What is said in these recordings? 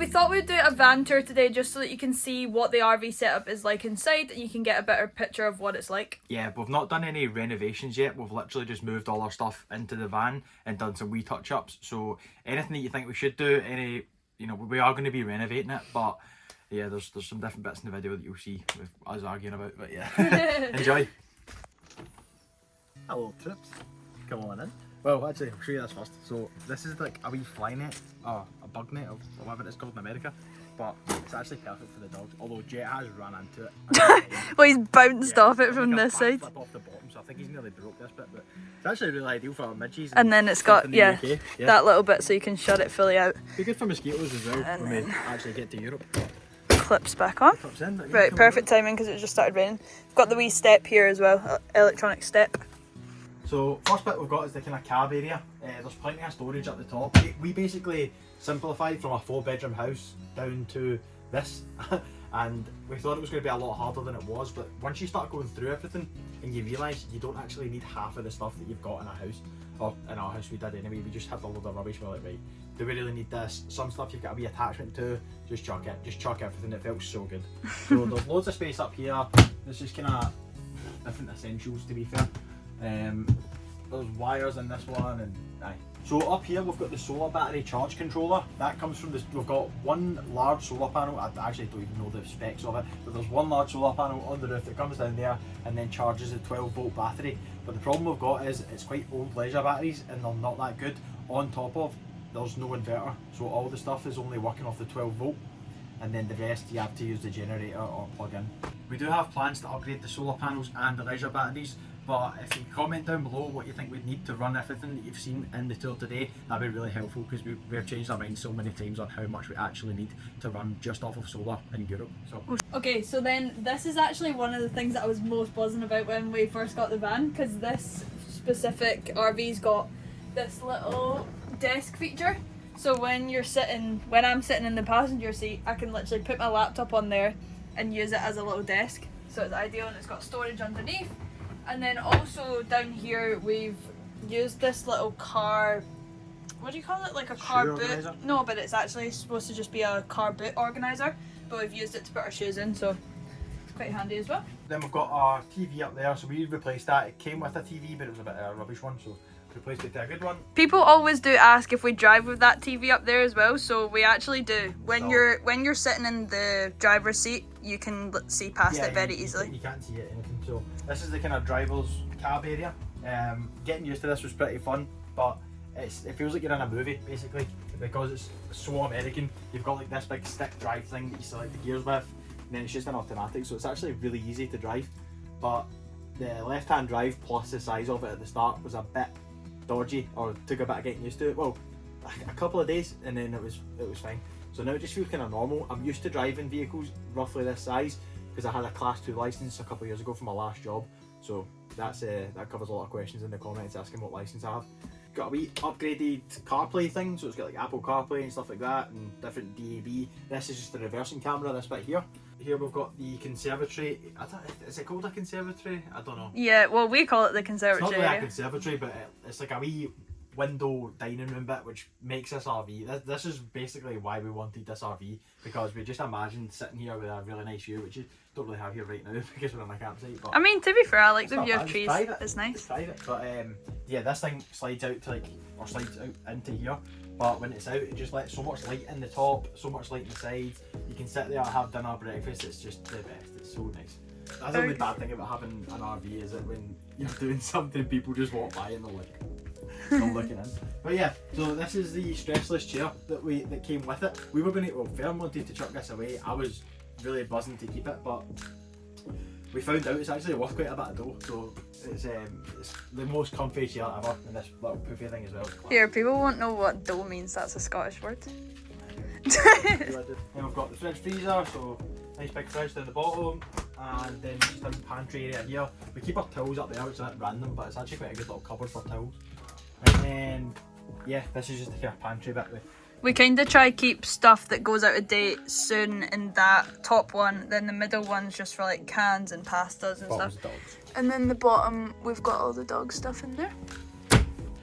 thought we'd do a van tour today just so that you can see what the RV setup is like inside and you can get a better picture of what it's like. Yeah, we've not done any renovations yet. We've literally just moved all our stuff into the van and done some wee touch-ups. So anything that you think we should do, we are going to be renovating it, but yeah, there's some different bits in the video that you'll see with us arguing about, but yeah. Enjoy. Hello troops, come on in. Well, actually, I'll show you this first. So this is like a wee fly net, or a bug net, or whatever it's called in America. But it's actually perfect for the dogs, although Jet has run into it. Well, he's bounced off it from like this side. Flip off the bottom, so I think he's nearly broke this bit, but it's actually really ideal for our midges. And then it's got, that little bit so you can shut it fully out. Be good for mosquitoes as well And when we actually get to Europe. Clips back on. Clips in, Right, perfect timing because it just started raining. We've got the wee step here as well, electronic step. So first bit we've got is the kind of cab area. There's plenty of storage at the top. We basically simplified from a 4-bedroom house down to this and we thought it was going to be a lot harder than it was, but once you start going through everything and you realise you don't actually need half of the stuff that you've got in a house, or in our house we did anyway. We just had a load of rubbish. We're like, right, do we really need this? Some stuff you've got a wee attachment to, just chuck it, just chuck everything. It felt so good. So there's loads of space up here. There's just kind of different essentials, to be fair. There's wires in this one, and aye. So up here we've got the solar battery charge controller. That comes from this. We've got one large solar panel. I actually don't even know the specs of it, but there's one large solar panel on the roof that comes down there and then charges a 12-volt battery. But the problem we've got is it's quite old leisure batteries and they're not that good. On top of, there's no inverter, so all the stuff is only working off the 12-volt. And then the rest you have to use the generator or plug in. We do have plans to upgrade the solar panels and the leisure batteries, but if you comment down below what you think we'd need to run everything that you've seen in the tour today, that'd be really helpful because we've changed our minds so many times on how much we actually need to run just off of solar in Europe. So okay, so then this is actually one of the things that I was most buzzing about when we first got the van, because this specific RV's got this little desk feature. So when I'm sitting in the passenger seat, I can literally put my laptop on there and use it as a little desk. So it's ideal, and it's got storage underneath. And then also down here we've used this little car, what do you call it? Like a car boot? Organizer? No, but it's actually supposed to just be a car boot organizer. But we've used it to put our shoes in, so it's quite handy as well. Then we've got our TV up there, so we replaced that. It came with a TV, but it was a bit of a rubbish one, so replaced it with a good one. People always do ask if we drive with that TV up there as well, so we actually do. When you're sitting in the driver's seat, you can see past it very easily. You can't see it anything. So this is the kind of driver's cab area. Getting used to this was pretty fun, but it feels like you're in a movie basically because it's so American. You've got like this big stick drive thing that you select the gears with, and then it's just an automatic, so it's actually really easy to drive. But the left-hand drive plus the size of it at the start was a bit dodgy, or took a bit of getting used to it. Well, a couple of days and then it was fine. So now it just feels kind of normal. I'm used to driving vehicles roughly this size because I had a class 2 license a couple of years ago from my last job. So that covers a lot of questions in the comments asking what license I have. Got a wee upgraded CarPlay thing, so it's got like Apple CarPlay and stuff like that, and different DAB. This is just the reversing camera, this bit here. Here we've got the conservatory. Is it called a conservatory? I don't know. Yeah, well we call it the conservatory. It's not really a conservatory, but it's like a wee window dining room bit which makes this RV. This is basically why we wanted this RV, because we just imagined sitting here with a really nice view, which you don't really have here right now because we're on a campsite. But I mean, to be fair, I like the view of trees. It's nice. It's private, but yeah, this thing slides out to slides out into here. But when it's out, it just lets so much light in the top, so much light in the sides. You can sit there, have dinner, breakfast. It's just the best. It's so nice. That's the only bad thing about having an RV is that when you're doing something, people just walk by and they're like, still looking in. But yeah, so this is the stressless chair that came with it. We were going to, Fern wanted to chuck this away. I was really buzzing to keep it, but we found out it's actually worth quite a bit of dough. So it's the most comfy chair ever, and this little poofy thing as well. Here, people won't know what dough means. That's a Scottish word. Then we've got the fridge freezer, so nice big fridge down the bottom, and then just a pantry area here. We keep our towels up there, which is a bit random, but it's actually quite a good little cupboard for towels. And then, yeah, this is just a kind of pantry bit. We kind of try keep stuff that goes out of date soon in that top one, then the middle one's just for like cans and pastas and stuff. And then the bottom, we've got all the dog stuff in there.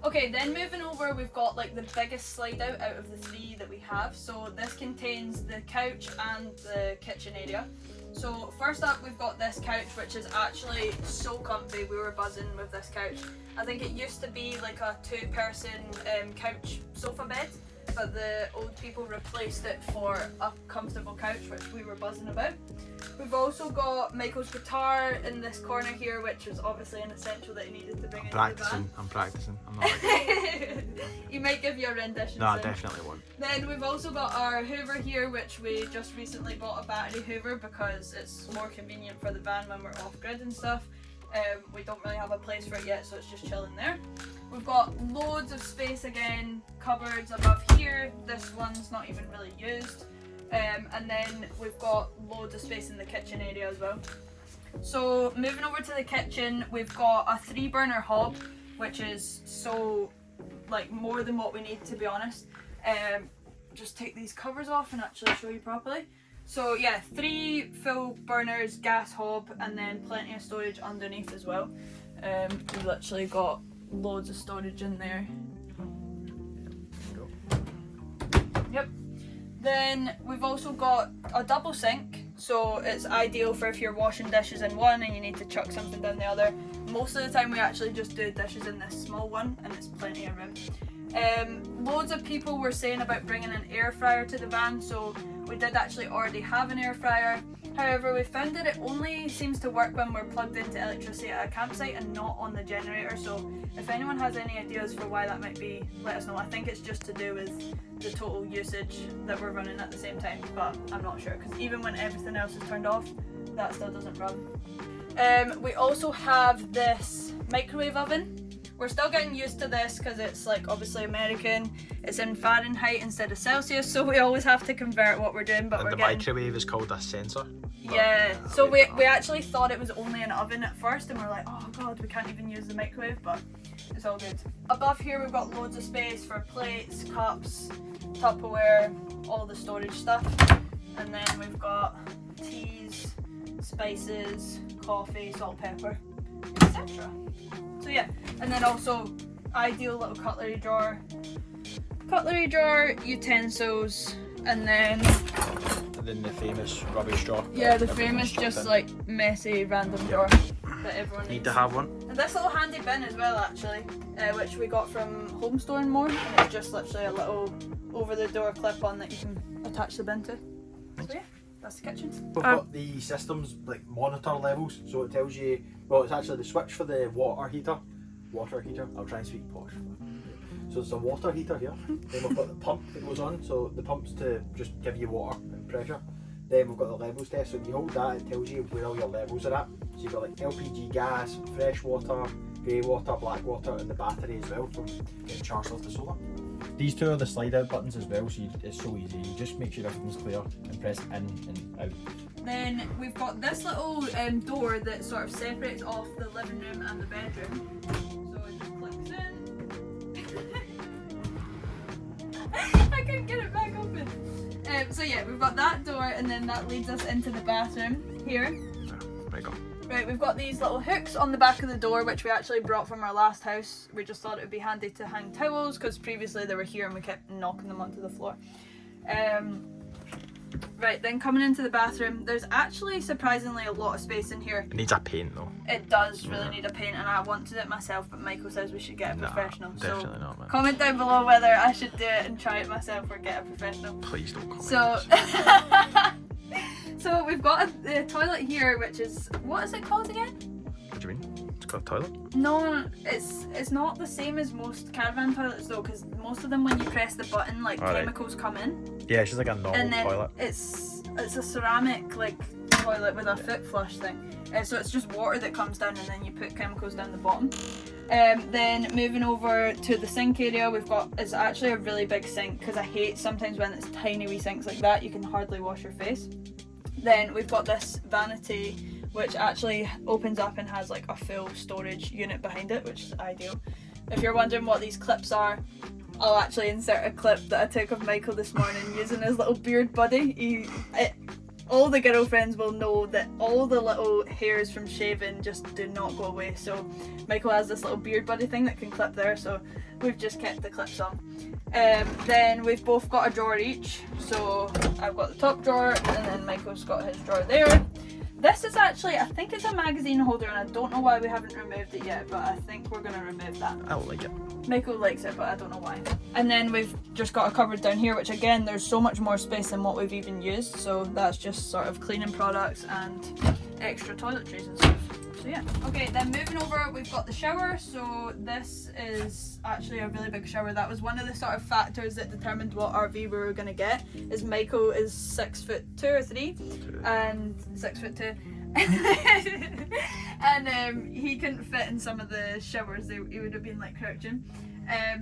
Okay, then moving over, we've got like the biggest slide out of the 3 that we have. So this contains the couch and the kitchen area. So first up, we've got this couch, which is actually so comfy. We were buzzing with this couch. I think it used to be like a 2-person couch sofa bed, but the old people replaced it for a comfortable couch, which we were buzzing about. We've also got Michael's guitar in this corner here, which was obviously an essential that he needed to bring into the van. I'm practicing. I'm not like You might give you a rendition. No, I soon. definitely won't. Then we've also got our Hoover here, which we just recently bought a battery Hoover because it's more convenient for the van when we're off-grid and stuff. We don't really have a place for it yet, so it's just chilling there. We've got loads of space again, cupboards above here. This one's not even really used. And then we've got loads of space in the kitchen area as well. So moving over to the kitchen, we've got a 3-burner hob, which is so like more than what we need, to be honest. Just take these covers off and actually show you properly. So yeah, 3 full burners, gas hob, and then plenty of storage underneath as well. We've literally got loads of storage in there. Yep. Then we've also got a double sink, so it's ideal for if you're washing dishes in one and you need to chuck something down the other. Most of the time we actually just do dishes in this small one, and it's plenty of room. Loads of people were saying about bringing an air fryer to the van, so we did actually already have an air fryer. However, we found that it only seems to work when we're plugged into electricity at a campsite and not on the generator, so if anyone has any ideas for why that might be, let us know. I think it's just to do with the total usage that we're running at the same time, but I'm not sure, because even when everything else is turned off, that still doesn't run. We also have this microwave oven. We're still getting used to this because it's like obviously American, it's in Fahrenheit instead of Celsius, so we always have to convert what we're doing, but And we're the getting... microwave is called a sensor. Yeah, so we actually thought it was only an oven at first, and we're like, oh god, we can't even use the microwave, but it's all good. Above here we've got loads of space for plates, cups, Tupperware, all the storage stuff. And then we've got teas, spices, coffee, salt, pepper, etc. So yeah, and then also ideal little cutlery drawer, utensils, and then the famous rubbish drawer. yeah, the famous just like messy random drawer that everyone needs. Need to have one. And this little handy bin as well, actually, which we got from Home Store and More, and it's just literally a little over the door clip on that you can attach the bin to. So yeah, that's the kitchen. We've got the systems like monitor levels, so it tells you, well, it's actually the switch for the water heater. I'll try and speak posh. So it's a water heater here. Then we've got the pump that goes on, so the pump's to just give you water and pressure. Then we've got the levels test, so if you hold that, it tells you where all your levels are at. So you've got like LPG gas, fresh water, grey water, black water, and the battery as well from getting charged off the solar. These 2 are the slide out buttons as well, so it's so easy. You just make sure everything's clear and press in and out. Then we've got this little door that sort of separates off the living room and the bedroom. So it just clicks in. I couldn't get it back open. So yeah, we've got that door, and then that leads us into the bathroom here. There you go. Right, we've got these little hooks on the back of the door, which we actually brought from our last house. We just thought it would be handy to hang towels, because previously they were here and we kept knocking them onto the floor. Right, then coming into the bathroom, there's actually surprisingly a lot of space in here. It needs a paint though. It does really need a paint, and I wanted it myself, but Michael says we should get a professional. Definitely so not, man. comment down below whether I should do it and try it myself or get a professional. Please don't comment. So, so we've got a toilet here, which is, what is it called again? What do you mean? It's got a toilet? No, it's not the same as most caravan toilets though, because most of them when you press the button, like chemicals come in. Yeah, it's just like a normal and then toilet. It's a ceramic like toilet with a foot flush thing. So it's just water that comes down and then you put chemicals down the bottom. Then moving over to the sink area, it's actually a really big sink, because I hate sometimes when it's tiny wee sinks like that, you can hardly wash your face. Then we've got this vanity, which actually opens up and has like a full storage unit behind it, which is ideal. If you're wondering what these clips are, I'll actually insert a clip that I took of Michael this morning using his little beard buddy. all the girlfriends will know that all the little hairs from shaving just do not go away. So Michael has this little beard buddy thing that can clip there, so we've just kept the clips on. Then we've both got a drawer each, so I've got the top drawer and then Michael's got his drawer there. This is actually, I think it's a magazine holder, and I don't know why we haven't removed it yet, but I think we're going to remove that. I don't like it. Michael likes it, but I don't know why. And then we've just got a cupboard down here, which again, there's so much more space than what we've even used, so that's just sort of cleaning products and extra toiletries and stuff. So yeah. Okay, then moving over, we've got the shower. So this is actually a really big shower. That was one of the sort of factors that determined what RV we were going to get. Is Michael is 6'2" or 3, and 6'2", and he couldn't fit in some of the showers. He would have been like crouching.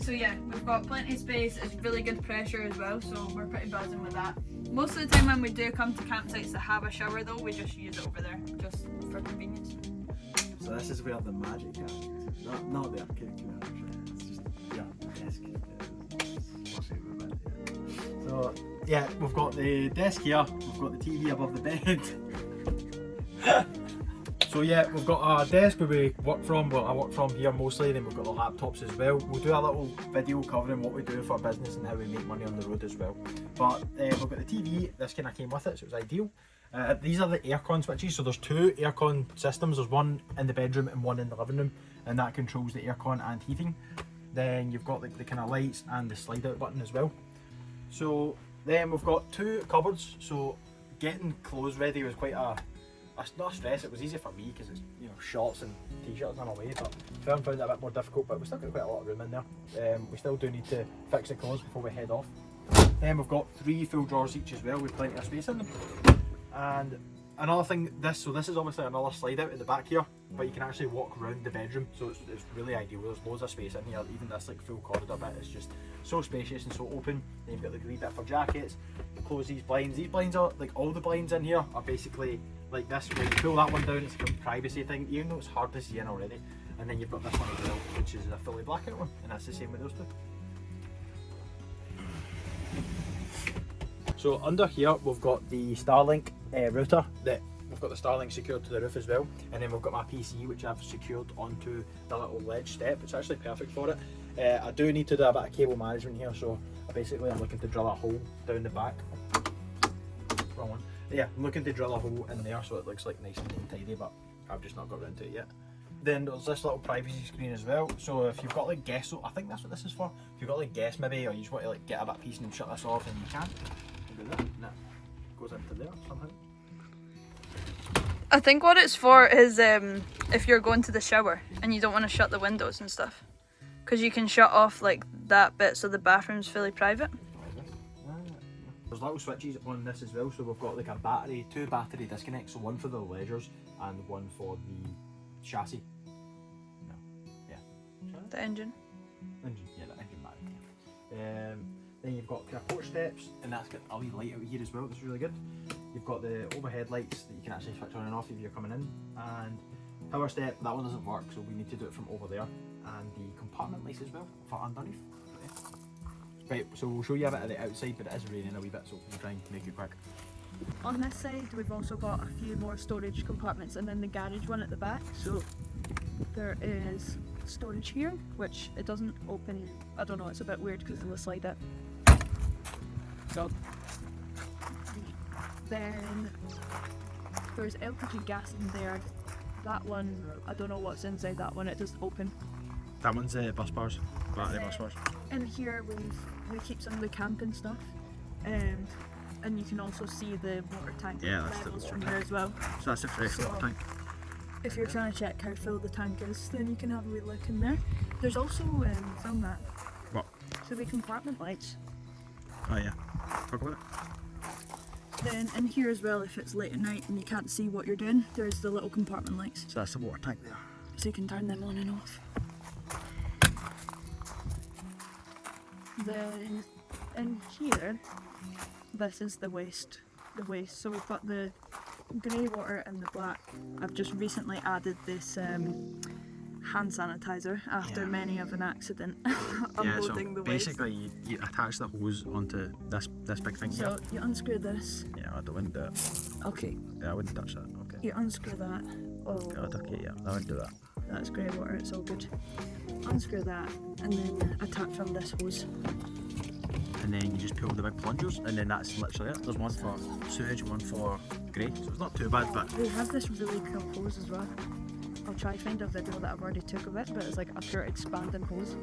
So yeah, we've got plenty of space. It's really good pressure as well, so we're pretty buzzing with that. Most of the time when we do come to campsites that have a shower though, we just use it over there, just for convenience. So this is where the magic happens. Not the arcade it's just desk. So yeah, we've got the desk here, we've got the TV above the bed. So yeah, we've got our desk where we work from, well I work from here mostly, then we've got the laptops as well. We'll do a little video covering what we do for business and how we make money on the road as well. But we've got the TV, this kind of came with it, so it was ideal. These are the aircon switches, so there's two aircon systems. There's one in the bedroom and one in the living room, and that controls the aircon and heating. Then you've got the kind of lights and the slide out button as well. So then we've got two cupboards, so getting clothes ready was quite not a stress. It was easy for me because it's, you know, shorts and t-shirts and away, but Fern found it a bit more difficult, but we've still got quite a lot of room in there. We still do need to fix the clothes before we head off. Then we've got 3 full drawers each as well with plenty of space in them. And another thing, this is obviously another slide out at the back here, but you can actually walk around the bedroom, so it's really ideal. There's loads of space in here. Even this like full corridor bit is just so spacious and so open. Then you've got the wee bit for jackets. You close these blinds. These blinds are like, all the blinds in here are basically like this, where you pull that one down, it's a privacy thing, even though it's hard to see in already. And then you've got this one as well, which is a fully blackout one, and that's the same with those two. So under here we've got the Starlink router, that we've got the Starlink secured to the roof as well, and then we've got my PC which I've secured onto the little ledge step. It's actually perfect for it. I do need to do a bit of cable management here, so basically I'm looking to drill a hole down the back. Wrong one. Yeah, I'm looking to drill a hole in there so it looks like nice and neat and tidy, but I've just not got around to it yet. Then there's this little privacy screen as well, so if you've got like guests, I think that's what this is for. If you've got like guests maybe, or you just want to like get a bit of peace and shut this off, and you can. Do that. No, goes into there somehow. I think what it's for is if you're going to the shower and you don't want to shut the windows and stuff, because you can shut off like that bit so the bathroom's fully private. There's little switches on this as well, so we've got like a battery, 2 battery disconnects, so one for the leisures and one for the chassis. No, yeah. The engine. Engine, yeah, the engine battery. Then you've got kind of porch steps, and that's got a wee light out here as well. That's really good. You've got the overhead lights that you can actually switch on and off if you're coming in, and power step. That one doesn't work, so we need to do it from over there. And the compartment lights as well for underneath. Right, so we'll show you a bit of the outside, but it is raining a wee bit, so we'll try and make it quick. On this side we've also got a few more storage compartments, and then the garage one at the back. So there is storage here, which it doesn't open. I don't know, it's a bit weird because of the slide out. So then there's LPG gas in there. That one, I don't know what's inside that one, it doesn't open. That one's bus bars, battery bus bars. In here we keep some of the camping stuff, and you can also see the water tank levels from here as well. So that's a fresh water tank. If you're trying to check how full the tank is, then you can have a wee look in there. There's also film that. What? So the compartment lights. Oh yeah. Talk about it. Then in here as well, if it's late at night and you can't see what you're doing, there's the little compartment lights. So that's the water tank there. So you can turn them on and off. Then in here, this is the waste. So we've got the grey water and the black. I've just recently added this hand sanitizer after many of an accident Yeah, so unloading the waste. basically you attach the hose onto this big thing here. So you unscrew this. Yeah, I wouldn't do it. Okay. Yeah, I wouldn't touch that. Okay. You unscrew that. Oh, God, okay, yeah, I wouldn't do that. that's grey water, it's all good. Unscrew that and then attach on this hose. And then you just pull the big plungers, and then that's literally it. There's one for sewage, one for grey, so it's not too bad, but We have this really cool hose as well. I'll try to find a video that I've already took of it, but it's like a pure expanding hose.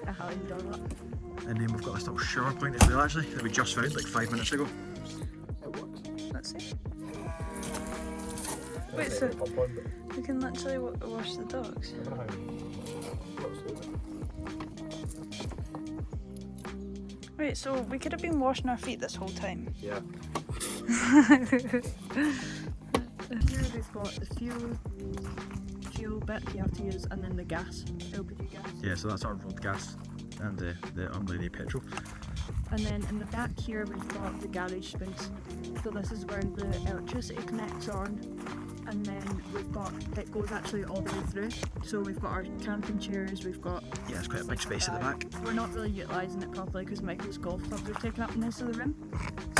I highly enjoy that. and then we've got this little shower point as well actually, that we just found like 5 minutes ago. It works. Let's see. Wait, so we can literally wash the dogs? Wait, so we could have been washing our feet this whole time? Yeah. Here we've got the fuel bit you have to use, and then the gas, LPG gas. Yeah, so that's our road gas and the unleaded petrol. And then in the back here we've got the garage space. So this is where the electricity connects on, and then we've got, it goes actually all the way through. So we've got our camping chairs, we've got... Yeah, it's quite a big space at the back. We're not really utilising it properly because Michael's golf clubs are taking up most of the room.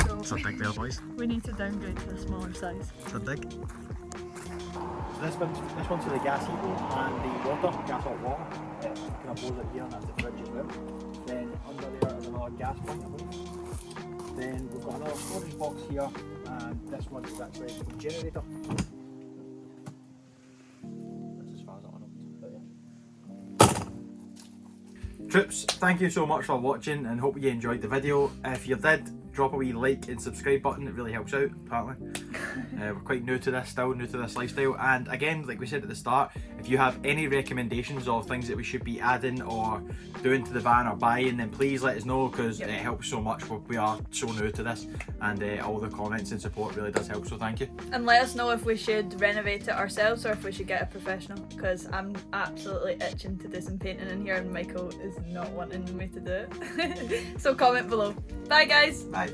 So It's a big there, boys. we need to downgrade to a smaller size. It's a dig. This one's for the gas heating and the water, gas hot water. Kind of blows it here, and that's the fridge as well. Then under there is another gas point, I believe. Then we've got another storage box here, and this one is actually a generator. That's as far as I know. But yeah. Troops, thank you so much for watching and hope you enjoyed the video. If you did, drop a wee like and subscribe button, it really helps out apparently. We're quite new to this still, new to this lifestyle, and again, like we said at the start, if you have any recommendations of things that we should be adding or doing to the van or buying, then please let us know, because it helps so much. We are so new to this, and all the comments and support really does help, so thank you. And let us know if we should renovate it ourselves or if we should get a professional, because I'm absolutely itching to do some painting in here and Michael is not wanting me to do it. So comment below. Bye guys! Bye.